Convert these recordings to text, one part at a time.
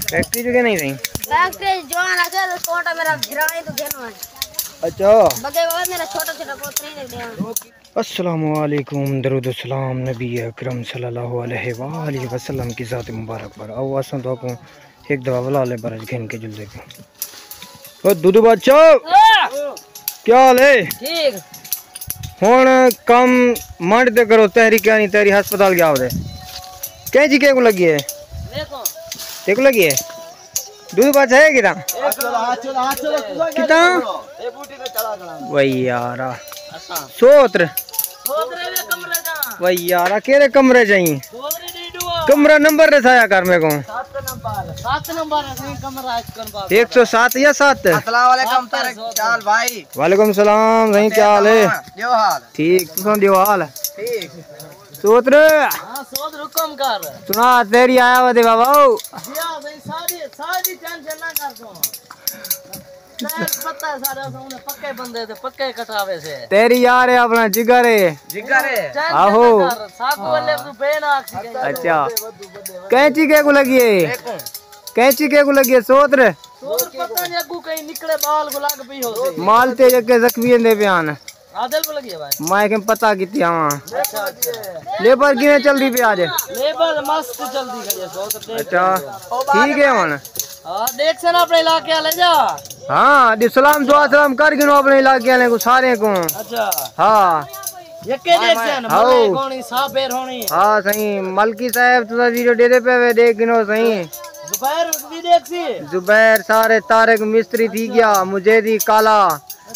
Factory जो नहीं रही फैक्ट्री जवान आके तो छोटा मेरा भिराई तो घेनो है। अच्छा बगे बाबा मेरा छोटा छोटा पोत्र ही दे। अस्सलामु अलैकुम दरूद सलाम नबी अकरम सल्लल्लाहु अलैहि वसल्लम की ज़ात मुबारक पर आओ असन तो को एक दवा वाला ले बरज घेन के जुलदे को ओ दूध बच्चो क्या हाल है? ठीक हुन कम मंड दे करो तहरी क्या नहीं तहरी अस्पताल गया होदे के जी के को लगी है देखो ते को लगी है दूध बच्चा है किता किता ए बूटी पे चला गला वही यार सोत्र वही यार केरे कमरे चाहिए कमरा नंबर दसाया कर मेरे को 7 नंबर है कमरा 107 या 7। अस्सलाम वालेकुम तारिक चाल भाई। वालेकुम सलाम सही क्या हाल है? जो हाल ठीक तुम दियो हाल ठीक सोत्र हां सोच हुक्म कर सुना तेरी आया वा दे बाबा जी हां भाई सारी टेंशन ना कर दो पता है सारा उन्हें पक्के बंदे थे पक्के कटावे से तेरी यार है अपना जिगर है आहो साकू वाले तू बेना अच्छा कैंची के को लगी है कैंची के को लगी है सोत्र पता नहीं अगू कहीं निकले बाल को लाग पई हो मालते जके जख्मी दे बयान आदल को लगी है भाई मैं के पता किती हां लेबर किने चलदी पे आज लेबर मस्त जल्दी खड़े सोत्र अच्छा ठीक है मन हां देख से ना अपने इलाके ले जा हाँ दी सलाम दुआ सलाम कर गिनो अपने इलाके वाले को सारे को अच्छा हाँ यके देख से ना मले कोनी साफेर होनी हाँ सही मलकी साहब तुझा वीडियो डेरे पे वे देख गिनो सही जुबैर भी देख सी जुबैर सारे तारक मिस्त्री थी गया मुझे दी काला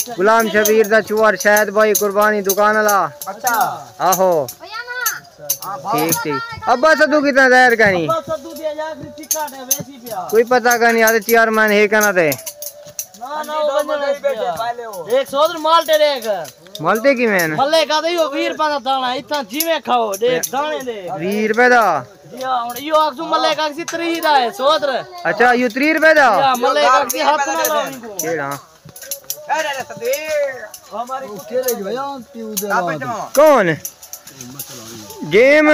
गुलाम शबीर दा चुआर शायद भाई कुर्बानी दुकान वाला अच्छा आहो ठीक ठीक अब्बा सदू कितना दायर का नहीं सदू दिया जा फिर टिकट है वैसी पे कोई पता का नहीं आधे चेयरमैन है कहना थे ना ना वो बंदे बैठे पहले वो एक सोदर मालटे देख मलते की मैन मल्ले का दे 20 रुपए दा दाना इतना जीवे खाओ देख दाने दे 20 रुपए दा जी हां हुन यो आखसु मल्ले का सी 3 दा है सोदर अच्छा यो 3 रुपए दा हां मल्ले का सी हाथ ना लानी को केड़ा अरे सदीर हमारी कुठे ले गया ती उधर कौन गेम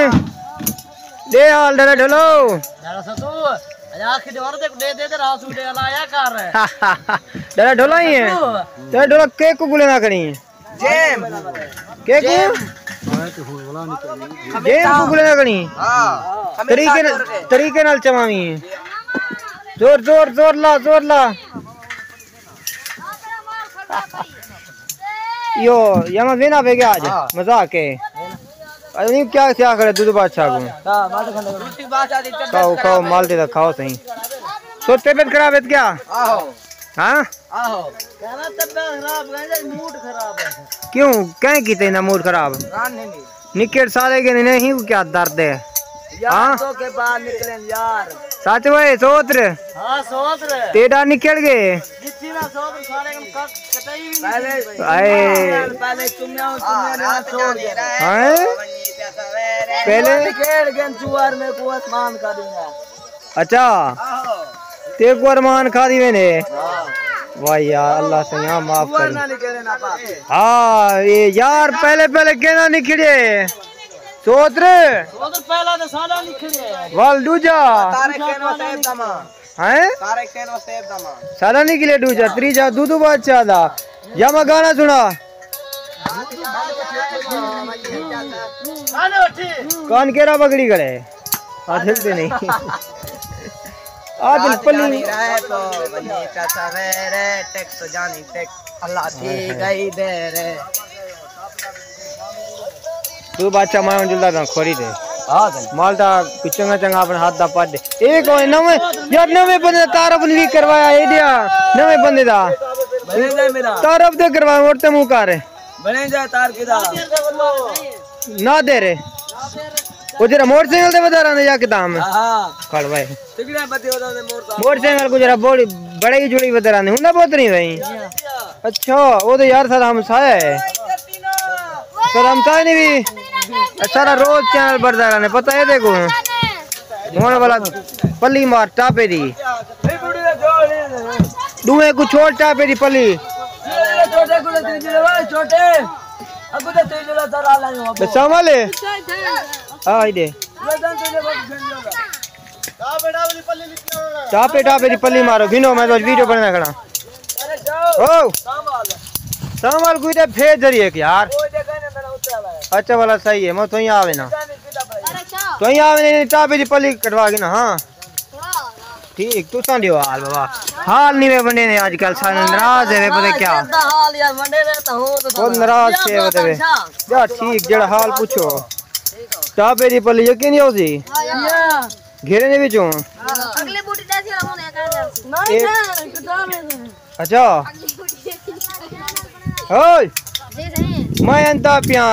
दे हाल डरा ढोलो डरा सतू आखिर दे दे रासू दे लाया कर डरा ढोला ही है डरा ढोला केक को गुले ना करी जेम केक गेम को गुले ना करी हां तरीके नाल चमावी जोर जोर जोर ला यो यमा वेना पे गया आज मजाक है अरे क्या क्या करे दूध बादशाह को हां मार खंडे रोटी बात आदि खाओ खाओ माल दे खाओ सही तो तबीयत खराब है क्या आहो हां आहो कहना तबीयत खराब है मूड खराब है क्यों कह की तेना मूड खराब रान नहीं निकट साले के नहीं क्या दर्द है यार तो के बाहर निकले यार सच भाई सोत्र हां सोत्र तेरा निकल गए जितनी ना सोत्र सारे का कटाई भी पहले पहले तुमने ना छोड़ दिया हैं पहले खेल गन चुआर में को आसमान का दूंगा अच्छा ते को अरमान खा दी मैंने वाह यार अल्लाह से यहाँ माफ कर ना निकले ना पाए हाँ ये यार पहले कहना निकले सोत्र पहला तो सादा निकले वाल दूजा तारे केनो सेब दमा हैं तारे केनो सेब दमा सादा निकले दूजा त्रीजा दूधू बादशाह दा या मैं गाना सुना कौन केरा पकड़ी करे आदिल से नहीं आदिल पल्ली रहे तो बनी का सवेरे टेक तो जानी टेक अल्लाह दी गई दे रे तू बादशाह मैं जुलदा ना खोरी दे हां मालदा चंगा चंगा अपने हाथ दा पड़ दे एक और नवे यार नवे बंदे तारफ नहीं करवाया एडिया नवे बंदे दा बने जाए मेरा तारफ दे करवा मोड़ते मुंह कर बने जाए तार किदा ना दे रे वो जरा मोटरसाइकिल दे बता रहा या किदाम हां खड़ भाई टिकड़े बते होदा ने मोटरसाइकिल को जरा बड़ी बड़े ही जुड़ी बता रहा हुंदा बहुत नहीं भाई अच्छा वो तो यार सर हम साया है सर हम साया नहीं भी सारा रोज चैनल पर दे रहा पता है देखो होने वाला पल्ली मार टापे दी दुए को छोड़ टापे दी पल्ली छोटे को छोटे अब तो तेजला सर आ लायो बे संभाले हां इदे का बेटा वाली पल्ली लिखना टापे टापे दी पल्ली मारो गिनो मैं तो वीडियो बनना खड़ा ओ सामाल कोई दे फेज जरिए यार अच्छा वाला सही है मैं तो ही आवे ना तो ही आवे नहीं टापे दी पल्ली कटवा के ना हां ठीक तू सांडियो हाल बाबा हाल नहीं वे बने ने आजकल सारे नाराज है पता क्या हाल यार मंडे में तो हो कौन नाराज है बता जा ठीक जेड़ा हाल पूछो टापे दी पल्ली यकीन नहीं होसी घेरे ने विचों अगली बूटी जैसी होने का नहीं ना कटाव में अच्छा ओए मैं अंता पिया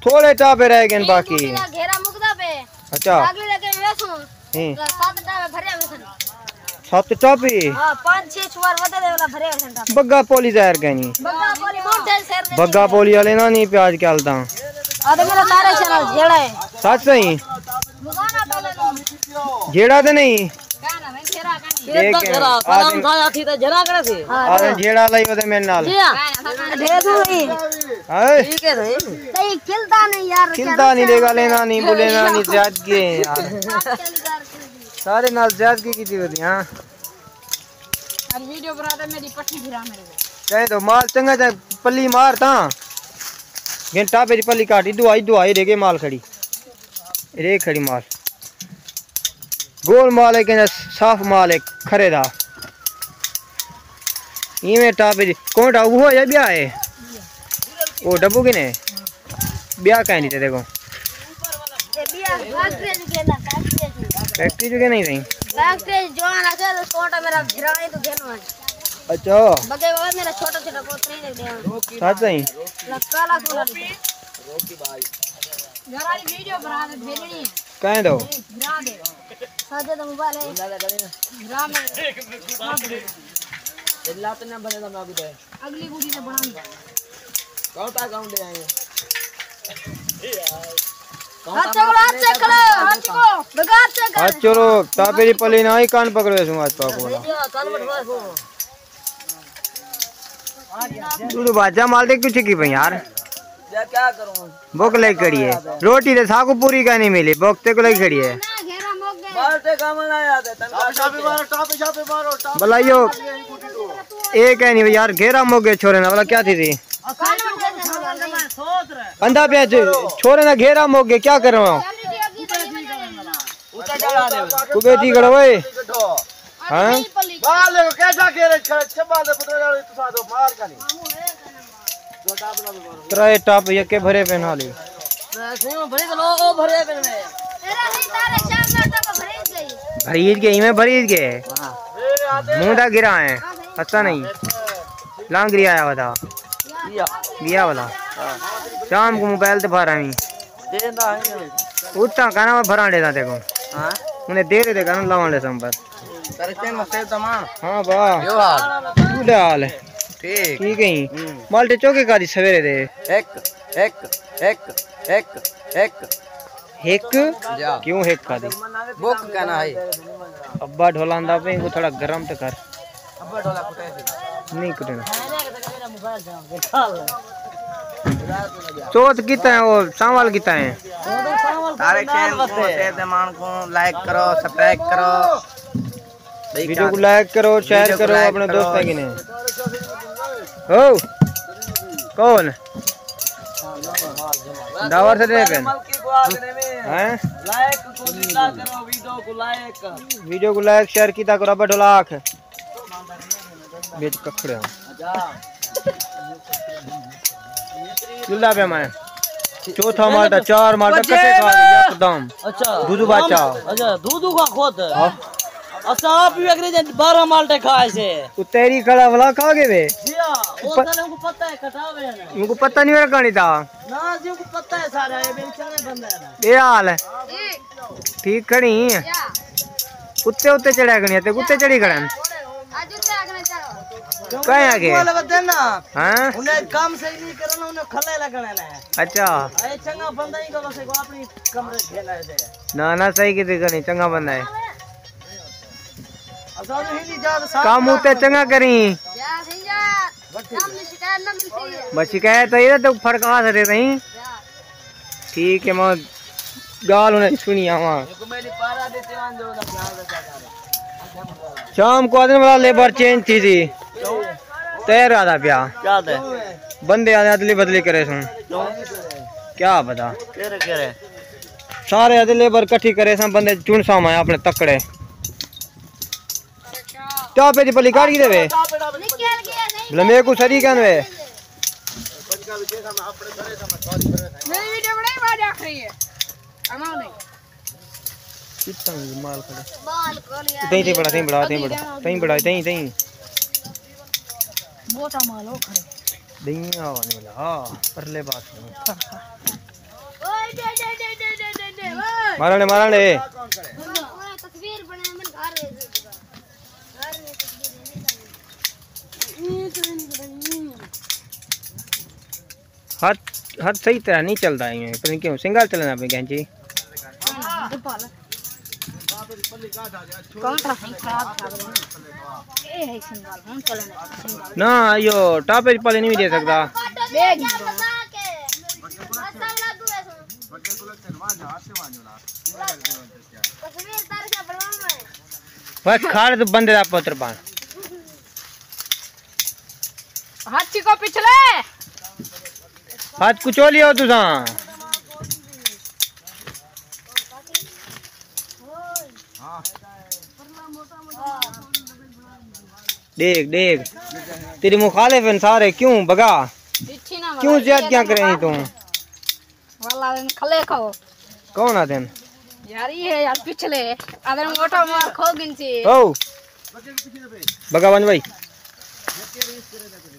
थोड़े टापे रह गए बाकी घेरा मुकदा पे अच्छा अगली लगे वेसो 7 टापे भरे वेसन 7 टापे हां 5-6 छुआर वदे वाला भरे वेसन टापे बग्गा पोली जहर गनी बग्गा पोली मोटे शेर ने बग्गा पोली वाले ना नहीं प्याज केलदा आदे मेरा तारे चैनल जेड़ा है सच सही मुगाना डाले जेड़ा तो नहीं गाना मैं घेरा कानी एक जरा सलाम खाया थी तो जरा करे थी अरे जेड़ा लाई ओदे मेरे नाल दे दूंगी हाय ठीक है नहीं नहीं खिलता नहीं यार खिलता नहीं देगा लेना नहीं बोलेना नहीं ज्याद के यार सारे नाल ज्याद की थी होती हां अब वीडियो बनाते मेरी पट्टी गिरा मेरे को कहे तो माल चंगा चाहे पल्ली मार ता घंटा पे पल्ली काटी दुआई रे के माल खड़ी रे खड़ी माल गोल माल है के साफ माल है खरेदा इमे टापे कोटा वो है ब्याह है वो डब्बू की ने ब्याह कहीं नहीं थे देखो फैक्ट्री जो के नहीं सही फैक्ट्री जो आना है तो कोटा मेरा गिराई तो घेनो है अच्छा बगे बाबा मेरा छोटा छोटा पोतरी ने दे सच सही काला कूलर रोकी भाई जरा वीडियो बना दे भेजनी कह दो गिरा दे साजे तो मोबाइल है गिरा में जल्ला तो ना बनेगा मैं अभी अगली बूढ़ी ने बना कौटा गांव ले आए हाथ चलो तापेरी पली ना ही कान पकड़े सुन आज पाको ना तू तो बाजा माल दे कुछ की भाई यार क्या करूं भूख लगी खड़ी है रोटी तो साकू पूरी का नहीं मिली भूख ते को लगी खड़ी है बालटे काम ना याद है तनका छापे मारो भलाइयो एक है नहीं यार घेरा मोगे छोरे ना वाला क्या थी अंधा पे छोरे ना घेरा मोगे क्या कर रहा हूं कुबे थी गड़ ओए हां बाल को कैसा घेरे चबा दे पुत्र तू सादो मार कानी त्रे टॉप यके भरे पहना ली सही में भरे लो ओ भरे पे में तेरा नहीं तारे शाम में तो भरीज गई भरीज के इमे भरीज के मुंडा गिरा है अच्छा नहीं लांगरी आया बता दिया वाला शाम को मोबाइल ते भरा ही देंदा है उठा खाना में भरा देता देखो हां उन्हें दे दे गाना लावन ले संपर तेरे चैन में सेव तमाम हां वाह यो हाल तू डाल ठीक ठीक है माल्टे चौके का दी सवेरे दे एक एक एक एक एक हेक जा क्यों हेक का दी बुक कहना है अब्बा ढोलांदा पे को थोड़ा गरम तो कर अब्बा ढोला कुटे नहीं कुटना चौथ कितना है वो सावल कितना है तारे चैन को शेयर दमान को लाइक करो सब्सक्राइब करो वीडियो को लाइक करो शेयर करो अपने दोस्त है कि नहीं हो कौन दावर से देख हैं लाइक को दिला करो वीडियो को लाइक शेयर कीता करो अब ढोलाक बेच कखड़े चुल्ला पे मैं चौथा माल्टा चार माल्टा कटे खा एकदम अच्छा दूध बाचा अच्छा दूध का खोत अच्छा आप भी अंग्रेज 12 माल्टे खाए से तू तेरी खड़ा वाला खा गए वे जिया वो साले हमको पता है कटावे है मुझको पता नहीं मेरा कहानी था ना जी को पता है सारा ये मेरे चने बंदा है ना ये हाल है ठीक खड़ी कुत्ते उत्ते चढ़ा गनी ते कुत्ते चढ़ी खड़न आज उत्ते आगने चलो कहीं आगे वाला बता ना हां उन्हें काम सही नहीं करना उन्हें खले लगना है अच्छा ए चंगा बंदा ही को बस को अपनी कमरे खेला है ना ना सही की करी चंगा बंदा है अच्छा हिंदी ज्यादा काम उते चंगा करी या सही जा नाम नहीं शिकायत नाम नहीं बस शिकायत तो ये तो फर्क आ सकते नहीं ठीक है मैं गाल उन्हें सुनी आवा को मेरी पारा देते आन जो ना प्यार का शाम को आदमी वाला लेबर चेंज थी तैयार आधा प्या क्या दे बंदे आधे अदली बदली करे सुन क्या बता करे सारे आधे लेबर कट्ठी करे सा बंदे चुन साम आए अपने तकड़े क्या पे दी पली गाड़ी देवे लमे को सरी कन वे मेरी वीडियो बनाई बात देख रही है अमाउ नहीं कितना माल खड़े बाल खोल यार तई बड़ा मोटा माल हो खड़े दही आवाने वाला हां परले बात ओए दे ओए मारने तस्वीर बना मन घर में हाथ सही तरह नहीं चलता है पर क्यों सिंगल चलना पे गैंची कौन था खराब था ए है सिंगल हम चलने ना यो टॉप पे पले नहीं दे सकता देख बस खाड़ तो बंदे दा पुत्र पान हाथी को पिछले हाथ कुचोलियो तुसा देख देख तेरी मुखालिफ हैं सारे क्यों भगा क्यों ज्यादा क्या करें तुम वाला खले खाओ कौन आते हैं यार ये है यार पिछले अगर मोटा मार खो गिनची ओ भगा बन भाई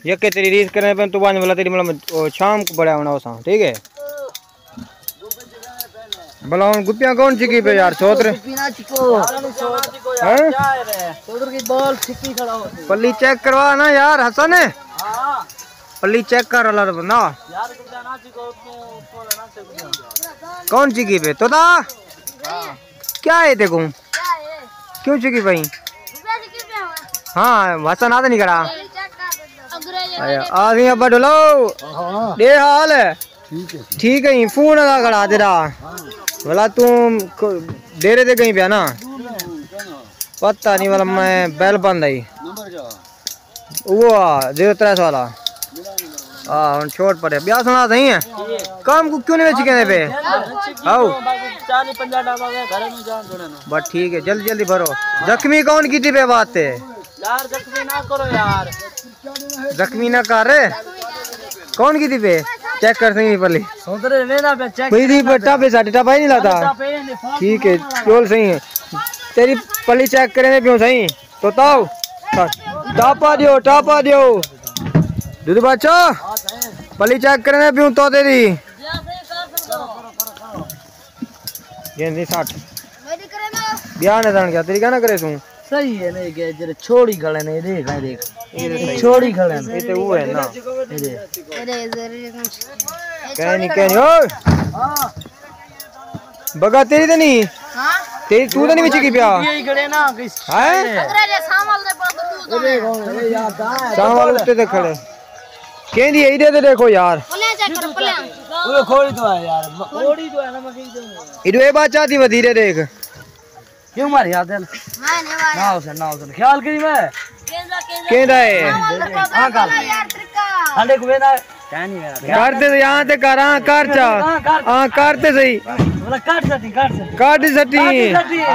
ये के तेरी रीस करने पे तू बांध बोला तेरी मतलब शाम को बड़ा होना होसा ठीक है बोला उन गुपियां कौन चिकी पे यार सोत्र बिना चिको यार क्या है रे सोत्र की बॉल छिकी खड़ा हो पल्ली चेक करवा ना यार हसन हां पल्ली चेक कर वाला बंदा यार तू ना चिको उसको ना चिको कौन चिकी पे तोता क्या है देखो क्या है क्यों चिकी भाई रुपया से किस पे हुआ हाँ हसन आता नहीं करा अंग्रेज आ गई अब ढोलो दे हाल है ठीक है फोन लगा खड़ा तेरा बोला तुम डेरे दे कहीं पे ना पता नहीं वाला मैं बैल बंद आई वो 03 वाला हाँ छोट पड़े ब्याह सुना सही है काम को क्यों नहीं बेच के पे आओ 40-50 डब्बा है घर में जान छोड़े ना बस ठीक है जल्दी जल्दी भरो जख्मी कौन की थी पे बात थे यार जख्मी ना करो यार जख्मी ना कर कौन की थी पे चेक कर सही पल्ली सोतरे लेना पे चेक कोई थी बट्टा पे साटी टापा ही नहीं लाता ठीक है चोल सही है तेरी पल्ली चेक करें क्यों सही तो ताओ टापा दियो दूध बच्चा पल्ली चेक करने पियूं तो तेरी ये नहीं 60 मेरी करे ना ध्यान है क्या तेरी क्या ना करे तू सही है नहीं के जरे छोड़ी खड़े नहीं देख छोड़ी खड़े ये तो वो है ना अरे जरूरी कह नहीं ओए बगा तेरी तो नहीं हां तेरी तू तो नहीं बिची की प्या यही खड़े ना किस हैं अंग्रेज सामल दे पर तू अरे यार शाम वाले उत्ते ते खड़े कहंदी इधर ते देखो यार पले चेक करो पले वो खोड़ी तो है यार खोड़ी तो है ना मैं कहीं दूंगा इधर ए बात चाहती वधीरे देख क्यों मार यार दिल हां ने भाई ना उसे ख्याल करी मैं कहंदा है हां कर यार त्रिका अंडे को ना क्या नहीं मेरा करते यहां ते कर हां कर चा हां करते सही बोला काट सटी काट सटी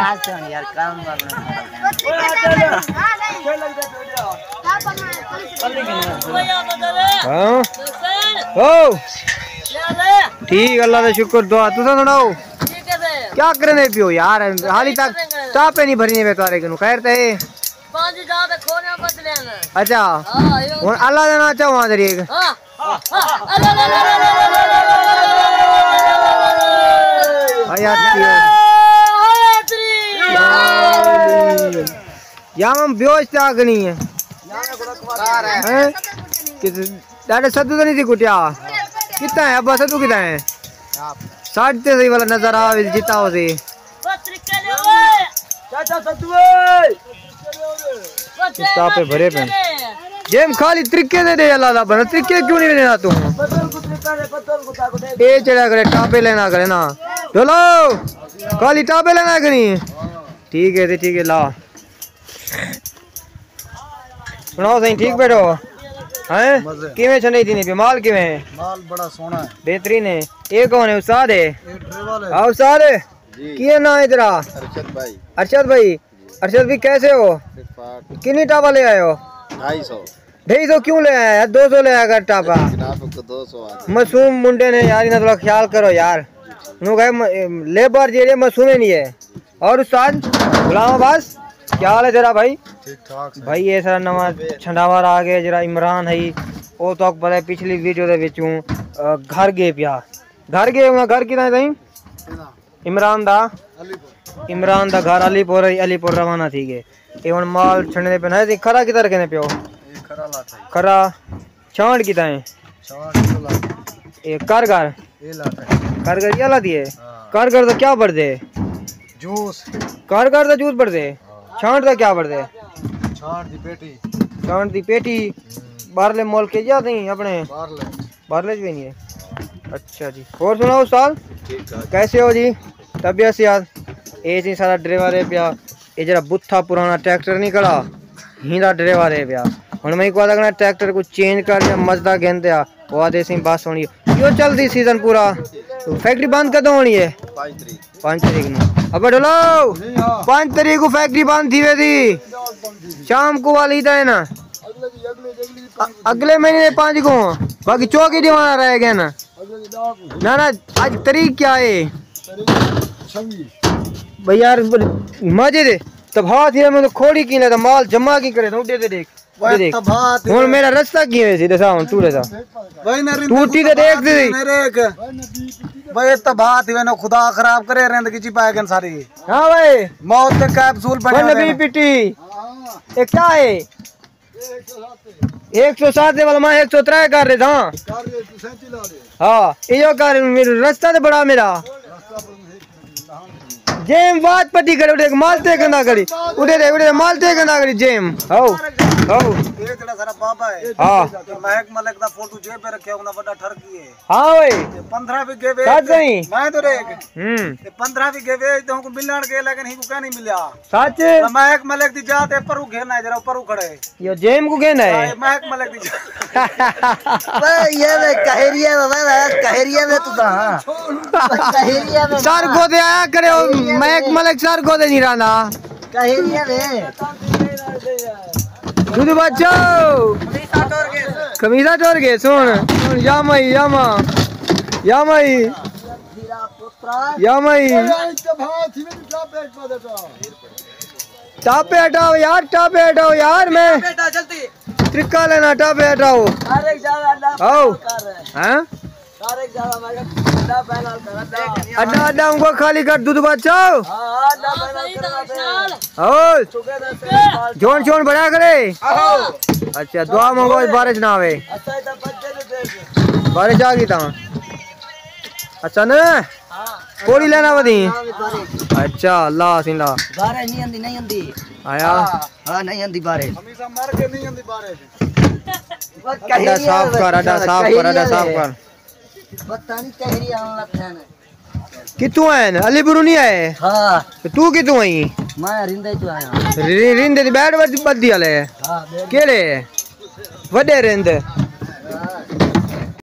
आज यार काम करना हां ओ ठीक अल्लाह का शुक्र दुआ तू सुनाओ क्या करने पियो यार हाली तक चापे नहीं भरनी वे तारे कनु खैर ते पांच जा पे खोने बदले ना अच्छा हुन अल्लाह दा नाम चाहो तेरी एक हां यार या हम बेहोश ता गनी है हैं कि डाडे सदू तो नहीं थी कुटिया कितना है अब्बा सदू कितना है साढ़े सही वाला नजर आ जीता हो सी चाचा सत्तू पे भरे पे जेम खाली त्रिके दे अल्लाह दा बना त्रिके क्यों नहीं देना तू ए चढ़ा करे टापे लेना करे ना चलो खाली टापे लेना करी ठीक है ला सुनाओ सही ठीक बैठो हैं किवें छंडई थी ने माल किवें माल बड़ा सोना है बेहतरीन है ये कौन है उस्ताद है एक ड्राइवर है हाँ उस्ताद किए ना इधर अरशद भाई अरशद भाई कैसे हो कितनी टापा ले आए हो 250 क्यों ले आया 200 ले आया कर टापा 200 मासूम मुंडे ने यार इन्हें थोड़ा ख्याल करो यार लेबर जेड़े मासूम नहीं है। और उस्ताद गुलाम अब्बास क्या हाल है तेरा भाई ठीक ठाक भाई ये सारा नवा छंडावर आ गया जरा इमरान है वो तो पता है पिछली वीडियो दे विचों घर गए पिया घर गए घर कितना सही इमरान दा घर अलीपुर रवाना थी गए ये हुन माल छंडने पे है खरा किधर रखने पियो खरा छांड किता है ये कारगर ये ला दिए कारगर तो क्या बढ़ दे जूस कारगर तो जूस बढ़ दे छांड तो क्या बढ़ दे छांड दी पेटी बाहरले मोल के जा नहीं अपने बाहरले भी नहीं है। अच्छा जी और सुनाओ साल कैसे हो जी तबीयत से याद ये जी सारा ड्राइवर है पिया ये जरा बुत्था पुराना ट्रैक्टर नहीं खड़ा हिंदा ड्राइवर है पिया हुन मैं को लगना ट्रैक्टर को चेंज कर दिया मजदा गेंदे वो आदे सी बस होनी क्यों चलती सीजन पूरा तो फैक्ट्री बंद कदों होनी है 5 तारीख नु अब डलो 5 तारीख को फैक्ट्री बंद थी वेदी शाम को वाली है ना अगले महीने 5 को बाकी चौकी दीवाना रह गया ना ना आज तारीख क्या है भाई यार मजे दे तब हाथ ही में तो खोड़ी की ना तो माल जमा की करे तो उड़े दे देख हुन मेरा रास्ता की है सीधे सा टूटे सा टूटी तो देख दे भाई तो बात है ना खुदा खराब करे रेंद की चिपाएगन सारी। हां भाई मौत के कैप्सूल बने नबी पिटी ये क्या है 107 वाला मैं 103 कर रहे था हां यो कर मेरा रास्ता तो बड़ा मेरा जेम बात पटी करे उड़े मालते गंदा करी उड़े मालते गंदा करी जेम आओ ये तेरा सारा बाबा है हां महक मलिक दा फोटो जेब पे रखे होना बड़ा ठरकी है हां भाई 15 भी गेवे सच नहीं मैं तो देख 15 भी गेवे तो हमको मिलण के लेकिन ही को क्या नहीं मिला सच महक मलिक दी जात है परू घेना है जरा परू खड़े यो जेम को कहना है महक मलिक दी भाई ये कहरिया में तू कहरिया में सर गोदे आया करे महक मलिक सर गोदे नहीं रहना कहरिया में दूध बच्चो कमीजा टोर के सुन यामई टापे हटाओ यार मैं त्रिक्का लेना टापे हटाओ आओ हैं अड्डा उनको खाली कर दूध बच्चो जोन बढ़ा करे अच्छा दुआ मंगो बारिश ना आवे बारिश आ गई था अच्छा न कोड़ी लेना बदी अच्छा अल्लाह सिंदा बारिश नहीं आंदी आया हां नहीं आंदी बारिश हमेशा मर के नहीं आंदी बारिश अड्डा साफ कर पता नहीं कहरिया आने लगता है कितु है ना अलीपुर नहीं आए हां तू कितु आई मैं रिंदे तो आया रिंदे बैठ बद्दी वाले हां केड़े वडे रिंद